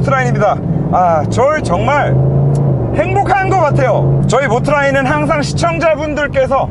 모트라인입니다. 저희 정말 행복한 것 같아요. 저희 모트라인은 항상 시청자분들께서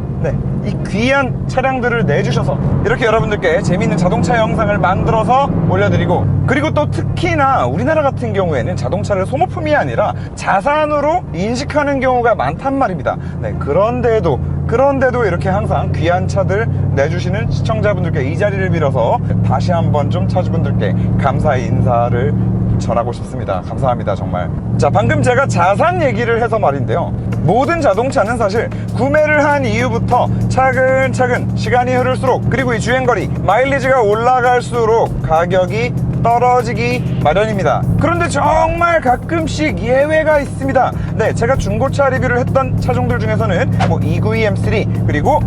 이 귀한 차량들을 내주셔서 이렇게 여러분들께 재미있는 자동차 영상을 만들어서 올려드리고, 그리고 또 특히나 우리나라 같은 경우에는 자동차를 소모품이 아니라 자산으로 인식하는 경우가 많단 말입니다. 그런데도 이렇게 항상 귀한 차들 내주시는 시청자분들께 이 자리를 빌어서 다시 한번 좀 차주분들께 감사의 인사를 전하고 싶습니다. 감사합니다, 정말. 자, 방금 제가 자산 얘기를 해서 말인데요, 모든 자동차는 사실 구매를 한 이후부터 차근차근 시간이 흐를수록, 그리고 이 주행거리, 마일리지가 올라갈수록 가격이 떨어지기 마련입니다. 그런데 정말 가끔씩 예외가 있습니다. 제가 중고차 리뷰를 했던 차종들 중에서는 292 M3 그리고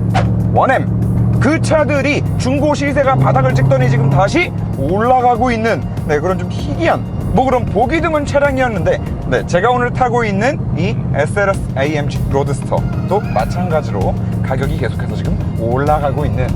1M, 그 차들이 중고 시세가 바닥을 찍더니 지금 다시 올라가고 있는 그런 좀 희귀한, 그럼 보기 드문 차량이었는데, 제가 오늘 타고 있는 이 SLS AMG 로드스터도 마찬가지로 가격이 계속해서 지금 올라가고 있는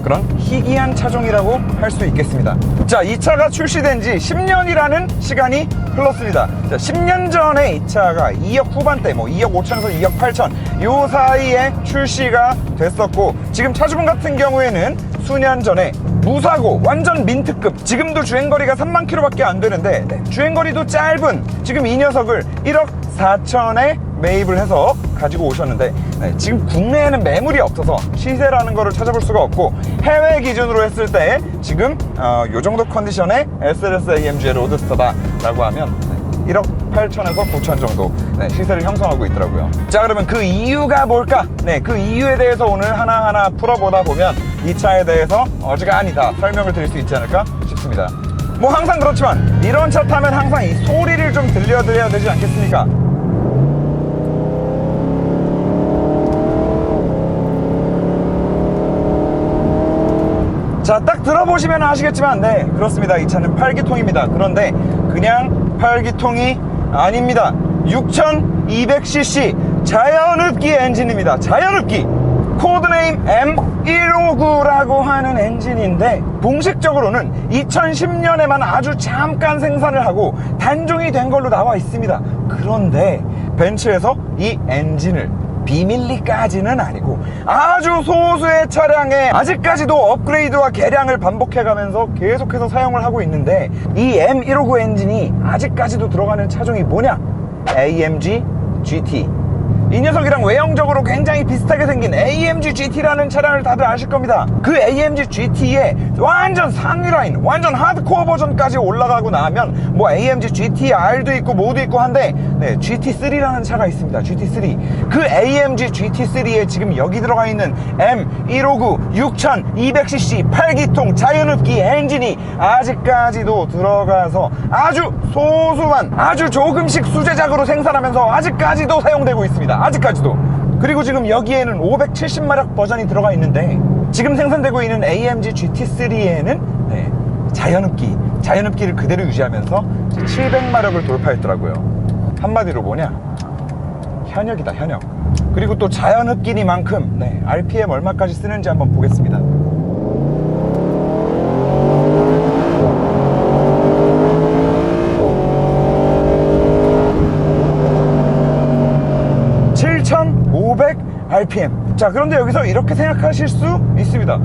그런 희귀한 차종이라고 할 수 있겠습니다. 자, 이 차가 출시된 지 10년이라는 시간이 흘렀습니다. 자, 10년 전에 이 차가 2억 후반대, 2억 5천에서 2억 8천 요 사이에 출시가 됐었고, 지금 차주분 같은 경우에는 수년 전에 무사고 완전 민트급, 지금도 주행거리가 3만 킬로밖에 안 되는데 주행거리도 짧은 지금 이 녀석을 1억 4천에 매입을 해서 가지고 오셨는데, 지금 국내에는 매물이 없어서 시세라는 거를 찾아볼 수가 없고, 해외 기준으로 했을 때 지금 요 정도 컨디션의 SLS AMG의 로드스터다 라고 하면 1억 8천에서 9천 정도 시세를 형성하고 있더라고요. 자, 그러면 그 이유가 뭘까? 그 이유에 대해서 오늘 하나하나 풀어보다 보면 이 차에 대해서 어지간히 다 설명을 드릴 수 있지 않을까 싶습니다. 항상 그렇지만 이런 차 타면 항상 이 소리를 좀 들려드려야 되지 않겠습니까? 자, 딱 들어보시면 아시겠지만 그렇습니다. 이 차는 8기통입니다. 그런데 그냥 8기통이 아닙니다. 6200cc 자연흡기 엔진입니다. 자연흡기, 코드네임 M159라고 하는 엔진인데, 공식적으로는 2010년에만 아주 잠깐 생산을 하고 단종이 된 걸로 나와 있습니다. 그런데 벤츠에서 이 엔진을 비밀리까지는 아니고 아주 소수의 차량에 아직까지도 업그레이드와 개량을 반복해가면서 계속해서 사용을 하고 있는데, 이 M159 엔진이 아직까지도 들어가는 차종이 뭐냐? AMG GT. 이 녀석이랑 외형적으로 굉장히 비슷하게 생긴 AMG GT라는 차량을 다들 아실 겁니다. 그 AMG GT의 완전 상위 라인, 완전 하드코어 버전까지 올라가고 나면 AMG GT R도 있고 뭐도 있고 한데, GT3라는 차가 있습니다. GT3. 그 AMG GT3에 지금 여기 들어가 있는 M159 6200cc 8기통 자연흡기 엔진이 아직까지도 들어가서 아주 소수만, 아주 조금씩 수제작으로 생산하면서 아직까지도 사용되고 있습니다. 아직까지도. 그리고 지금 여기에는 570마력 버전이 들어가 있는데, 지금 생산되고 있는 AMG GT3에는 자연흡기를 그대로 유지하면서 700마력을 돌파했더라고요. 한마디로 뭐냐? 현역이다, 현역. 그리고 또 자연흡기니만큼 RPM 얼마까지 쓰는지 한번 보겠습니다. RPM. 자, 그런데 여기서 이렇게 생각하실 수 있습니다.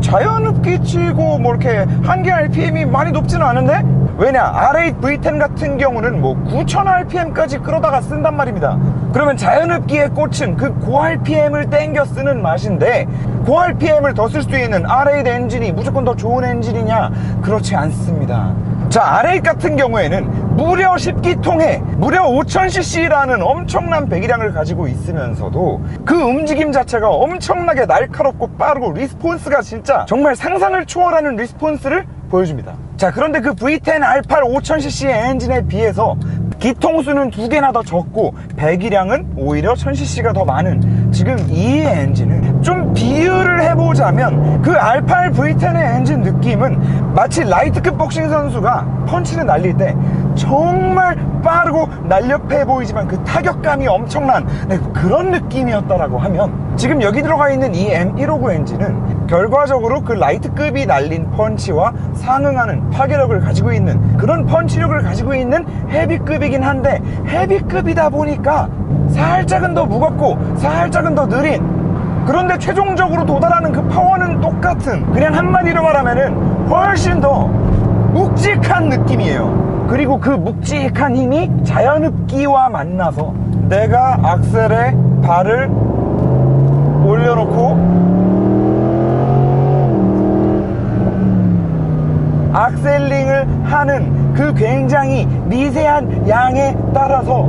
자연흡기 치고 이렇게 한계 RPM이 많이 높지는 않은데? 왜냐? R8 V10 같은 경우는 9000 RPM까지 끌어다가 쓴단 말입니다. 그러면 자연흡기의 꽃은 그 고 RPM을 땡겨 쓰는 맛인데, 고 RPM을 더 쓸 수 있는 R8 엔진이 무조건 더 좋은 엔진이냐? 그렇지 않습니다. 자, R8 같은 경우에는 무려 10기통에 무려 5000cc라는 엄청난 배기량을 가지고 있으면서도 그 움직임 자체가 엄청나게 날카롭고 빠르고 리스폰스가 진짜 정말 상상을 초월하는 리스폰스를 보여줍니다. 자, 그런데 그 V10 R8 5000cc의 엔진에 비해서 기통수는 2개나 더 적고 배기량은 오히려 1000cc가 더 많은 지금 이 엔진을 좀 비유를 해보자면, 그 R8 V10의 엔진 느낌은 마치 라이트급 복싱 선수가 펀치를 날릴 때 정말 빠르고 날렵해 보이지만 그 타격감이 엄청난 그런 느낌이었다라고 하면, 지금 여기 들어가 있는 이 M159 엔진은 결과적으로 그 라이트급이 날린 펀치와 상응하는 파괴력을 가지고 있는, 그런 펀치력을 가지고 있는 헤비급이긴 한데, 헤비급이다 보니까 살짝은 더 무겁고 살짝은 더 느린, 그런데 최종적으로 도달하는 그 파워는 똑같은, 그냥 한마디로 말하면은 훨씬 더 묵직한 느낌이에요. 그리고 그 묵직한 힘이 자연흡기와 만나서 내가 악셀에 발을 올려놓고 악셀링을 하는 그 굉장히 미세한 양에 따라서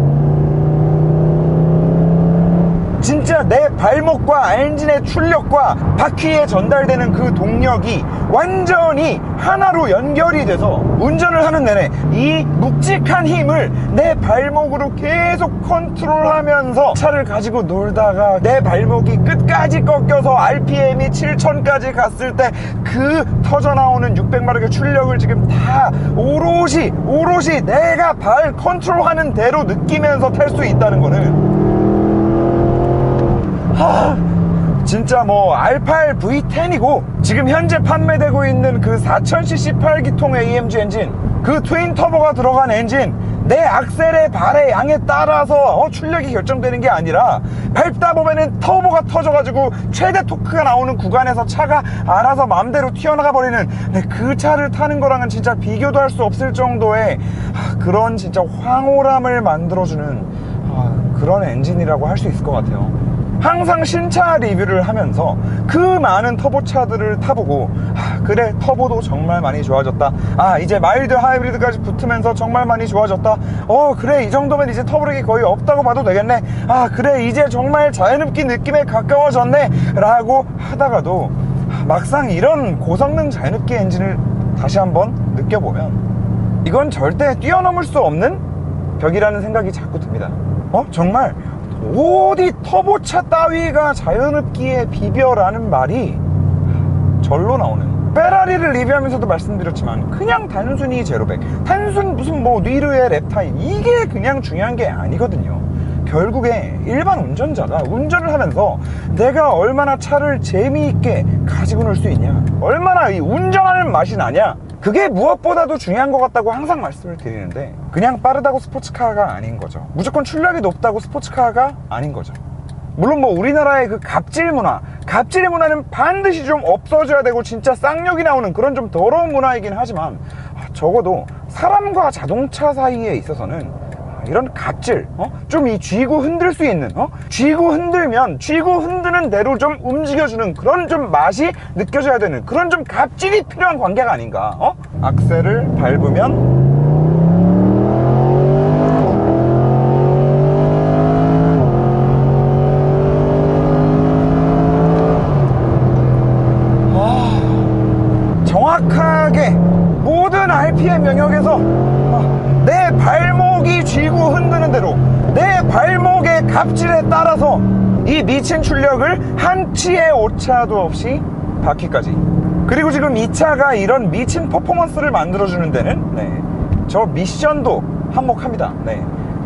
진짜 내 발목과 엔진의 출력과 바퀴에 전달되는 그 동력이 완전히 하나로 연결이 돼서 운전을 하는 내내 이 묵직한 힘을 내 발목으로 계속 컨트롤하면서 차를 가지고 놀다가 내 발목이 끝까지 꺾여서 RPM이 7000까지 갔을 때 그 터져나오는 600마력의 출력을 지금 다 오롯이 내가 발 컨트롤하는 대로 느끼면서 탈 수 있다는 거는, 진짜 뭐 R8 V10이고 지금 현재 판매되고 있는 그 4000cc 8기통 AMG 엔진, 그 트윈 터보가 들어간 엔진, 내 악셀의 발의 양에 따라서 출력이 결정되는 게 아니라 밟다 보면은 터보가 터져가지고 최대 토크가 나오는 구간에서 차가 알아서 마음대로 튀어나가 버리는, 그 차를 타는 거랑은 진짜 비교도 할 수 없을 정도의 그런 진짜 황홀함을 만들어주는 그런 엔진이라고 할 수 있을 것 같아요. 항상 신차 리뷰를 하면서 그 많은 터보차들을 타보고, 그래 터보도 정말 많이 좋아졌다, 이제 마일드 하이브리드까지 붙으면서 정말 많이 좋아졌다, 그래 이 정도면 이제 터보력이 거의 없다고 봐도 되겠네, 그래 이제 정말 자연흡기 느낌에 가까워졌네 라고 하다가도 막상 이런 고성능 자연흡기 엔진을 다시 한번 느껴보면 이건 절대 뛰어넘을 수 없는 벽이라는 생각이 자꾸 듭니다. 정말 어디 터보차 따위가 자연흡기에 비벼라는 말이 절로 나오는, 페라리를 리뷰하면서도 말씀드렸지만 그냥 단순히 제로백, 단순 무슨 뭐 니르의 랩타임, 이게 그냥 중요한 게 아니거든요. 결국에 일반 운전자가 운전을 하면서 내가 얼마나 차를 재미있게 가지고 놀 수 있냐, 얼마나 이 운전하는 맛이 나냐, 그게 무엇보다도 중요한 것 같다고 항상 말씀을 드리는데, 그냥 빠르다고 스포츠카가 아닌 거죠. 무조건 출력이 높다고 스포츠카가 아닌 거죠. 물론 뭐 우리나라의 그 갑질 문화는 반드시 좀 없어져야 되고 진짜 쌍욕이 나오는 그런 좀 더러운 문화이긴 하지만, 적어도 사람과 자동차 사이에 있어서는 이런 갑질, 좀 이 쥐고 흔들 수 있는, 쥐고 흔들면 쥐고 흔드는 대로 좀 움직여주는 그런 좀 맛이 느껴져야 되는 그런 좀 갑질이 필요한 관계가 아닌가. 악셀을 밟으면 정확하게 모든 RPM 영역에서 내 발목이 쥐고 흔드는 대로 내 발목의 갑질에 따라서 이 미친 출력을 한치의 오차도 없이 바퀴까지, 그리고 지금 이 차가 이런 미친 퍼포먼스를 만들어주는 데는 저 미션도 한몫합니다.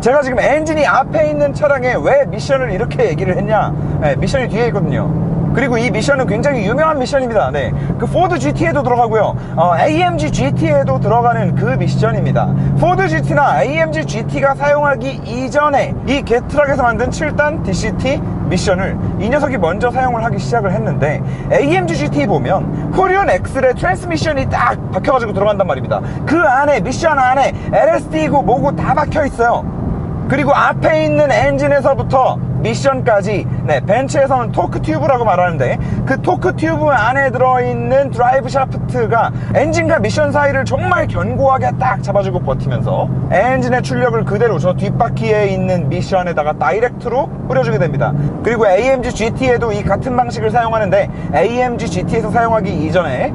제가 지금 엔진이 앞에 있는 차량에 왜 미션을 이렇게 얘기를 했냐, 미션이 뒤에 있거든요. 그리고 이 미션은 굉장히 유명한 미션입니다. 그 포드 GT에도 들어가고요, AMG GT에도 들어가는 그 미션입니다. 포드 GT나 AMG GT가 사용하기 이전에 이 게트락에서 만든 7단 DCT 미션을 이 녀석이 먼저 사용을 하기 시작을 했는데, AMG GT 보면 후륜 엑셀에 트랜스미션이 딱 박혀가지고 들어간단 말입니다. 그 안에 미션 안에 LSD고 뭐고 다 박혀 있어요. 그리고 앞에 있는 엔진에서부터 미션까지, 벤츠에서는 토크 튜브라고 말하는데, 그 토크 튜브 안에 들어있는 드라이브 샤프트가 엔진과 미션 사이를 정말 견고하게 딱 잡아주고 버티면서 엔진의 출력을 그대로 저 뒷바퀴에 있는 미션에다가 다이렉트로 뿌려주게 됩니다. 그리고 AMG GT에도 이 같은 방식을 사용하는데, AMG GT에서 사용하기 이전에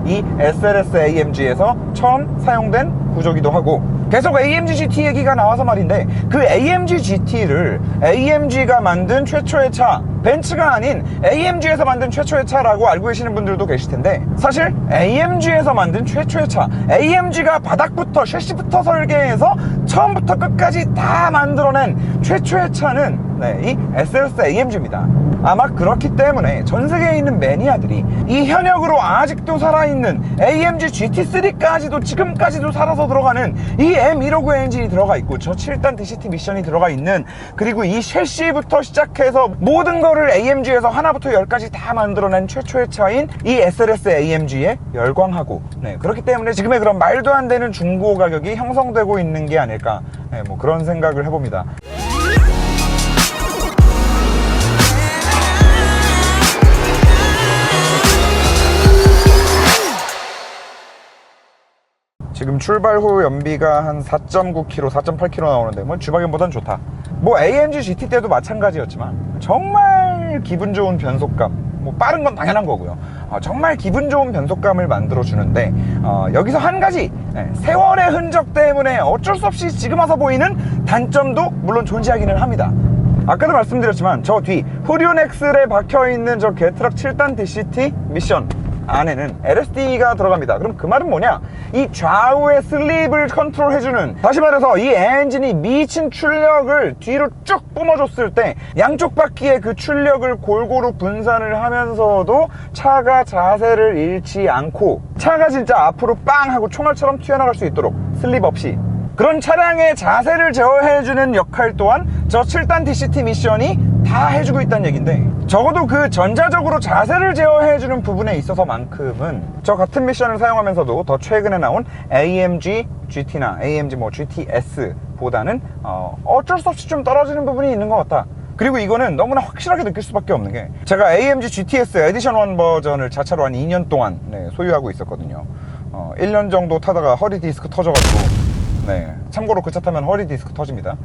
이 SLS AMG에서 처음 사용된 구조기도 하고, 계속 AMG GT 얘기가 나와서 말인데, 그 AMG GT를 AMG가 만든 최초의 차 벤츠가 아닌 AMG에서 만든 최초의 차라고 알고 계시는 분들도 계실 텐데, 사실 AMG에서 만든 최초의 차, AMG가 바닥부터 셰시부터 설계해서 처음부터 끝까지 다 만들어낸 최초의 차는 이 SLS AMG입니다. 아마 그렇기 때문에 전 세계에 있는 매니아들이 이 현역으로 아직도 살아있는 AMG GT3까지도 지금까지도 살아서 들어가는 이 M159 엔진이 들어가 있고, 저 7단 DCT 미션이 들어가 있는, 그리고 이 셰시부터 시작해서 모든 거를 AMG에서 하나부터 10까지 다 만들어낸 최초의 차인 이 SLS AMG에 열광하고, 그렇기 때문에 지금의 그런 말도 안 되는 중고 가격이 형성되고 있는 게 아닐까, 뭐 그런 생각을 해봅니다. 지금 출발 후 연비가 한 4.9km, 4.8km 나오는데 뭐 G바겐보단 좋다. 뭐 AMG GT 때도 마찬가지였지만 정말 기분 좋은 변속감, 뭐 빠른 건 당연한 거고요. 정말 기분 좋은 변속감을 만들어 주는데, 여기서 한 가지, 세월의 흔적 때문에 어쩔 수 없이 지금 와서 보이는 단점도 물론 존재하기는 합니다. 아까도 말씀드렸지만 저 뒤 후륜 엑셀에 박혀있는 저 개트럭 7단 DCT 미션 안에는 LSD가 들어갑니다. 그럼 그 말은 뭐냐? 이 좌우의 슬립을 컨트롤해주는, 다시 말해서 이 엔진이 미친 출력을 뒤로 쭉 뿜어줬을 때 양쪽 바퀴의 그 출력을 골고루 분산을 하면서도 차가 자세를 잃지 않고 차가 진짜 앞으로 빵 하고 총알처럼 튀어나갈 수 있도록 슬립 없이, 그런 차량의 자세를 제어해주는 역할 또한 저 7단 DCT 미션이 다 해주고 있다는 얘기인데, 적어도 그 전자적으로 자세를 제어해주는 부분에 있어서만큼은 저 같은 미션을 사용하면서도 더 최근에 나온 AMG GT나 AMG 뭐 GTS 보다는 어쩔 수 없이 좀 떨어지는 부분이 있는 것 같다. 그리고 이거는 너무나 확실하게 느낄 수밖에 없는 게, 제가 AMG GTS 에디션 1 버전을 자차로 한 2년 동안 소유하고 있었거든요. 1년 정도 타다가 허리 디스크 터져가지고, 참고로 그 차 타면 허리 디스크 터집니다.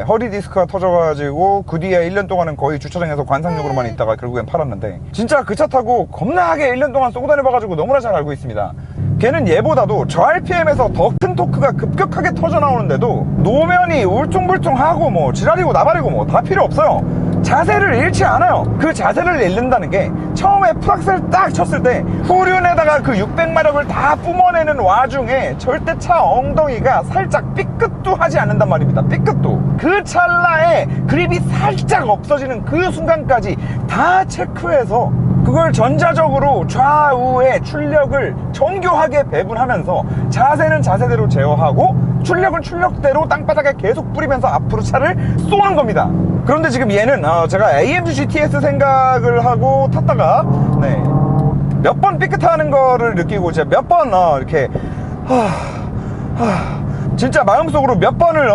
허리 디스크가 터져가지고 그 뒤에 1년 동안은 거의 주차장에서 관상용으로만 있다가 결국엔 팔았는데, 진짜 그 차 타고 겁나게 1년 동안 쏘고 다녀봐가지고 너무나 잘 알고 있습니다. 걔는 얘보다도 저 RPM에서 더 큰 토크가 급격하게 터져 나오는데도 노면이 울퉁불퉁하고 뭐 지랄이고 나발이고 뭐 다 필요 없어요. 자세를 잃지 않아요. 그 자세를 잃는다는 게 처음에 풀악셀 딱 쳤을 때 후륜에다가 그 600마력을 다 뿜어내는 와중에 절대 차 엉덩이가 살짝 삐끗도 하지 않는단 말입니다. 삐끗도. 그 찰나에 그립이 살짝 없어지는 그 순간까지 다 체크해서 그걸 전자적으로 좌우의 출력을 정교하게 배분하면서 자세는 자세대로 제어하고 출력은 출력대로 땅바닥에 계속 뿌리면서 앞으로 차를 쏘는 겁니다. 그런데 지금 얘는 제가 AMG GTS 생각을 하고 탔다가 몇 번 삐끗하는 거를 느끼고 제가 몇 번 이렇게 진짜 마음속으로 몇 번을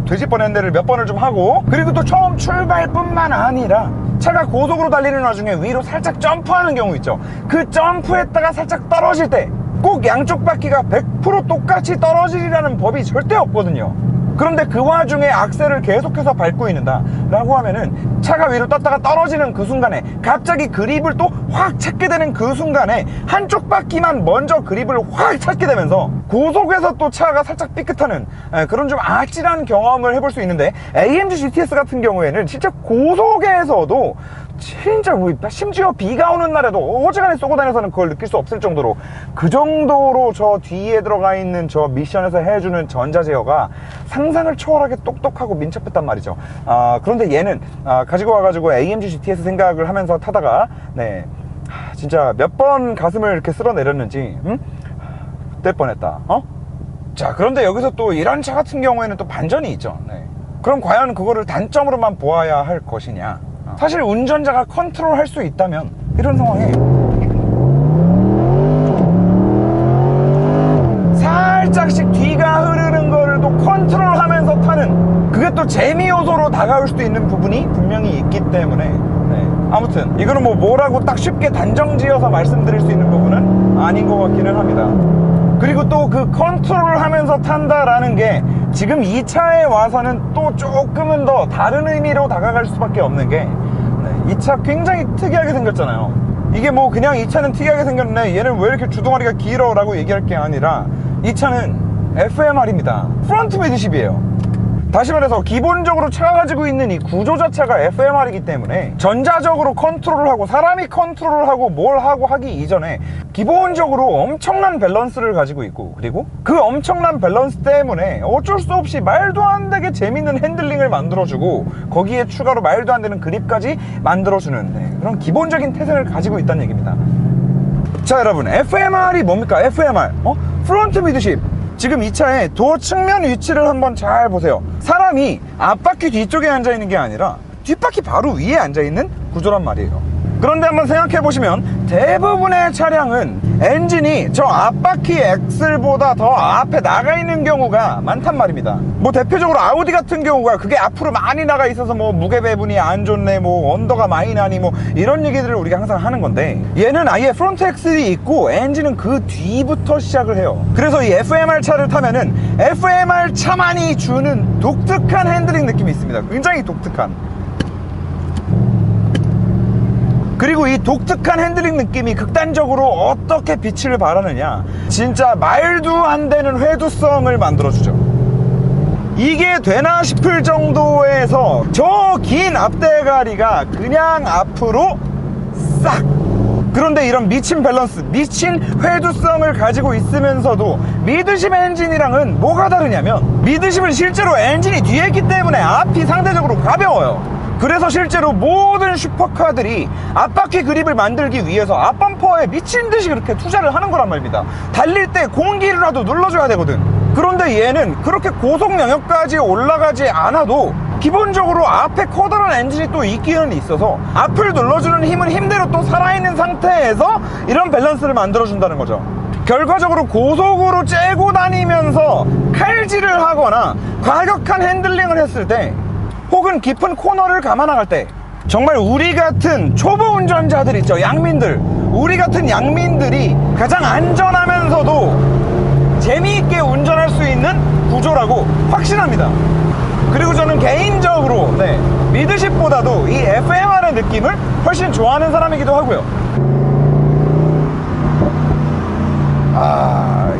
돼지 뻔한 데를 몇 번을 좀 하고, 그리고 또 처음 출발뿐만 아니라 차가 고속으로 달리는 와중에 위로 살짝 점프하는 경우 있죠. 그 점프했다가 살짝 떨어질 때 꼭 양쪽 바퀴가 100% 똑같이 떨어지리라는 법이 절대 없거든요. 그런데 그 와중에 악셀을 계속해서 밟고 있는다 라고 하면은 차가 위로 떴다가 떨어지는 그 순간에 갑자기 그립을 또 확 찾게 되는 그 순간에 한쪽 바퀴만 먼저 그립을 확 찾게 되면서 고속에서 또 차가 살짝 삐끗하는 그런 좀 아찔한 경험을 해볼 수 있는데, AMG GTS 같은 경우에는 진짜 고속에서도 진짜 심지어 비가 오는 날에도 어지간히 쏘고 다녀서는 그걸 느낄 수 없을 정도로, 그 정도로 저 뒤에 들어가 있는 저 미션에서 해주는 전자 제어가 상상을 초월하게 똑똑하고 민첩했단 말이죠. 그런데 얘는 가지고 와가지고 AMG GTS 생각을 하면서 타다가 진짜 몇 번 가슴을 이렇게 쓸어내렸는지 될 뻔했다. 자, 그런데 여기서 또 이런 차 같은 경우에는 또 반전이 있죠. 그럼 과연 그거를 단점으로만 보아야 할 것이냐? 사실 운전자가 컨트롤할 수 있다면 이런 상황에 살짝씩 뒤가 흐르는 거를 또 컨트롤하면서 타는, 그게 또 재미 요소로 다가올 수도 있는 부분이 분명히 있기 때문에 아무튼 이거는 뭐라고 딱 쉽게 단정지어서 말씀드릴 수 있는 부분은 아닌 것 같기는 합니다. 그리고 또 그 컨트롤을 하면서 탄다라는 게 지금 이 차에 와서는 또 조금은 더 다른 의미로 다가갈 수밖에 없는 게, 이 차 굉장히 특이하게 생겼잖아요. 이게 뭐 그냥 이 차는 특이하게 생겼네, 얘는 왜 이렇게 주둥아리가 길어 라고 얘기할 게 아니라, 이 차는 FMR입니다. 프론트 미드십이에요. 다시 말해서 기본적으로 차가 가지고 있는 이 구조 자체가 FMR이기 때문에 전자적으로 컨트롤을 하고 사람이 컨트롤을 하고 뭘 하고 하기 이전에 기본적으로 엄청난 밸런스를 가지고 있고, 그리고 그 엄청난 밸런스 때문에 어쩔 수 없이 말도 안 되게 재밌는 핸들링을 만들어주고 거기에 추가로 말도 안 되는 그립까지 만들어주는 그런 기본적인 태세를 가지고 있다는 얘기입니다. 자, 여러분, FMR이 뭡니까? FMR 프론트 미드십. 지금 이 차의 도어 측면 위치를 한번 잘 보세요. 사람이 앞바퀴 뒤쪽에 앉아있는 게 아니라 뒷바퀴 바로 위에 앉아있는 구조란 말이에요. 그런데 한번 생각해보시면 대부분의 차량은 엔진이 저 앞바퀴 엑셀보다 더 앞에 나가 있는 경우가 많단 말입니다. 뭐 대표적으로 아우디 같은 경우가 그게 앞으로 많이 나가 있어서 뭐 무게 배분이 안 좋네, 뭐 언더가 많이 나니, 뭐 이런 얘기들을 우리가 항상 하는 건데, 얘는 아예 프론트 엑셀이 있고 엔진은 그 뒤부터 시작을 해요. 그래서 이 FMR 차를 타면은 FMR 차만이 주는 독특한 핸들링 느낌이 있습니다. 굉장히 독특한. 그리고 이 독특한 핸들링 느낌이 극단적으로 어떻게 빛을 발하느냐, 진짜 말도 안 되는 회두성을 만들어주죠. 이게 되나 싶을 정도에서 저 긴 앞대가리가 그냥 앞으로 싹. 그런데 이런 미친 밸런스, 미친 회두성을 가지고 있으면서도 미드십 엔진이랑은 뭐가 다르냐면, 미드십은 실제로 엔진이 뒤에 있기 때문에 앞이 상대적으로 가벼워요. 그래서 실제로 모든 슈퍼카들이 앞바퀴 그립을 만들기 위해서 앞범퍼에 미친듯이 그렇게 투자를 하는 거란 말입니다. 달릴 때 공기라도 눌러줘야 되거든. 그런데 얘는 그렇게 고속 영역까지 올라가지 않아도 기본적으로 앞에 커다란 엔진이 또 있기는 있어서 앞을 눌러주는 힘은 힘대로 또 살아있는 상태에서 이런 밸런스를 만들어준다는 거죠. 결과적으로 고속으로 째고 다니면서 칼질을 하거나 과격한 핸들링을 했을 때, 혹은 깊은 코너를 감아 나갈 때, 정말 우리 같은 초보 운전자들 있죠, 양민들. 우리 같은 양민들이 가장 안전하면서도 재미있게 운전할 수 있는 구조라고 확신합니다. 그리고 저는 개인적으로 미드십보다도 이 FMR의 느낌을 훨씬 좋아하는 사람이기도 하고요.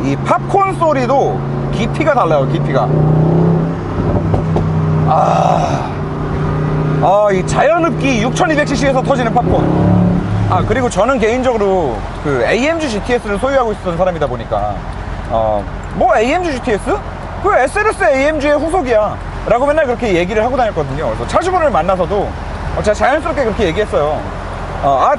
이 팝콘 소리도 깊이가 달라요, 깊이가. 이 자연흡기 6200cc에서 터지는 팝콘. 그리고 저는 개인적으로 그 AMG GTS를 소유하고 있었던 사람이다 보니까 뭐 AMG GTS? 그 SLS AMG의 후속이야 라고 맨날 그렇게 얘기를 하고 다녔거든요. 그래서 차주분을 만나서도 제가 자연스럽게 그렇게 얘기했어요.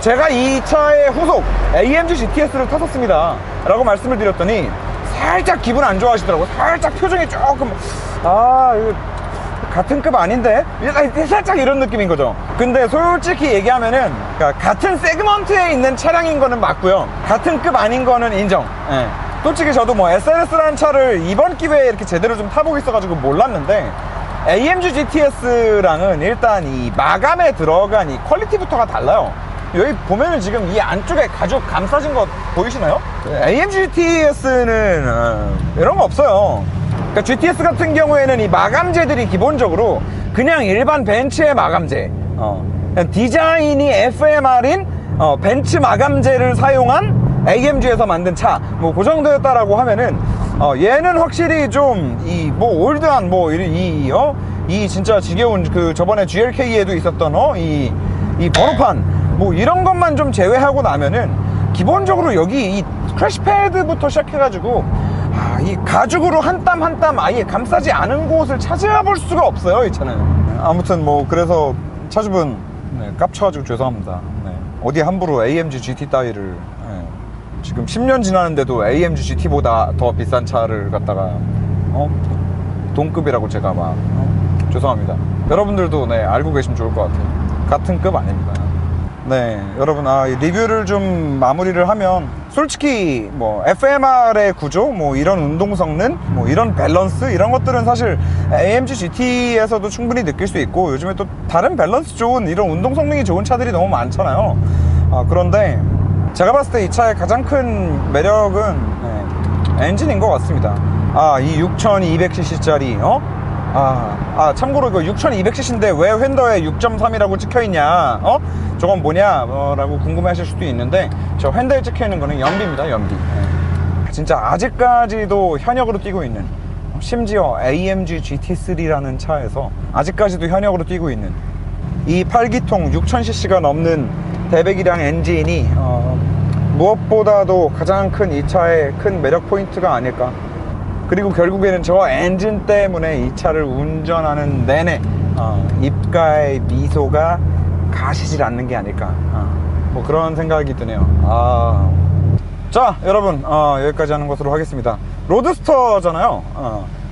제가 이 차의 후속 AMG GTS를 탔었습니다 라고 말씀을 드렸더니 살짝 기분 안 좋아하시더라고요. 살짝 표정이 조금 이거 같은 급 아닌데? 살짝 이런 느낌인 거죠. 근데 솔직히 얘기하면은 같은 세그먼트에 있는 차량인 거는 맞고요, 같은 급 아닌 거는 인정. 솔직히 저도 뭐 SLS라는 차를 이번 기회에 이렇게 제대로 좀 타보고 있어가지고 몰랐는데, AMG GTS랑은 일단 이 마감에 들어간 이 퀄리티부터가 달라요. 여기 보면은 지금 이 안쪽에 가죽 감싸진 거 보이시나요? AMG GTS는 이런 거 없어요. 그러니까 GTS 같은 경우에는 이 마감재들이 기본적으로 그냥 일반 벤츠의 마감재, 디자인이 FMR인 벤츠 마감재를 사용한 AMG에서 만든 차, 뭐 그 정도였다라고 하면은 얘는 확실히 좀 이 뭐 올드한 이 진짜 지겨운 그 저번에 GLK에도 있었던 이 번호판 뭐 이런 것만 좀 제외하고 나면은 기본적으로 여기 이 크래시 패드부터 시작해가지고 이 가죽으로 한 땀 한 땀 아예 감싸지 않은 곳을 찾아볼 수가 없어요, 이 차는. 아무튼 뭐 그래서 차주분 깝쳐가지고 죄송합니다. 어디 함부로 AMG GT 따위를 지금 10년 지났는데도 AMG GT보다 더 비싼 차를 갖다가 동급이라고 제가 막 죄송합니다. 여러분들도 알고 계시면 좋을 것 같아요. 같은 급 아닙니다. 여러분 리뷰를 좀 마무리를 하면, 솔직히 뭐 FMR의 구조, 뭐 이런 운동 성능, 뭐 이런 밸런스, 이런 것들은 사실 AMG GT에서도 충분히 느낄 수 있고, 요즘에 또 다른 밸런스 좋은 이런 운동 성능이 좋은 차들이 너무 많잖아요. 그런데 제가 봤을 때 이 차의 가장 큰 매력은 엔진인 것 같습니다. 이 6200cc짜리 참고로 이거 6200cc인데 왜 휀더에 6.3이라고 찍혀있냐, 저건 뭐냐 라고 궁금해 하실 수도 있는데, 저 휀더에 찍혀있는 거는 연비입니다, 연비. 진짜 아직까지도 현역으로 뛰고 있는 심지어 AMG GT3라는 차에서 아직까지도 현역으로 뛰고 있는 이 8기통 6000cc가 넘는 대배기량 엔진이 무엇보다도 가장 큰 이 차의 큰 매력 포인트가 아닐까. 그리고 결국에는 저 엔진 때문에 이 차를 운전하는 내내 입가의 미소가 가시질 않는 게 아닐까. 뭐 그런 생각이 드네요. 자, 여러분, 여기까지 하는 것으로 하겠습니다. 로드스터잖아요.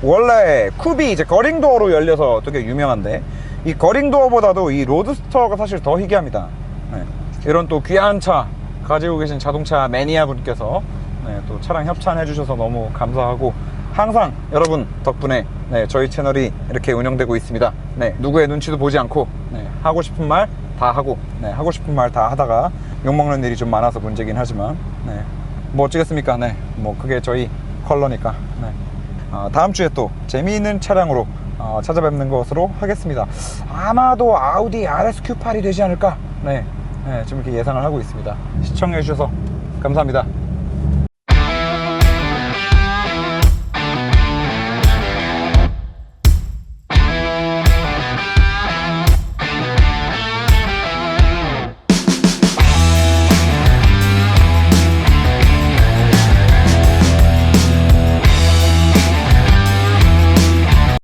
원래 쿱이 이제 거링도어로 열려서 되게 유명한데, 이 거링도어보다도 이 로드스터가 사실 더 희귀합니다. 네. 이런 또 귀한 차 가지고 계신 자동차 매니아 분께서 또 차량 협찬해 주셔서 너무 감사하고, 항상 여러분 덕분에 저희 채널이 이렇게 운영되고 있습니다. 누구의 눈치도 보지 않고 하고 싶은 말 다 하고, 하고 싶은 말 다 하다가 욕먹는 일이 좀 많아서 문제긴 하지만, 뭐 어쩌겠습니까. 뭐 그게 저희 컬러니까. 다음 주에 또 재미있는 차량으로 찾아뵙는 것으로 하겠습니다. 아마도 아우디 RSQ8이 되지 않을까. 지금 이렇게 예상을 하고 있습니다. 시청해 주셔서 감사합니다.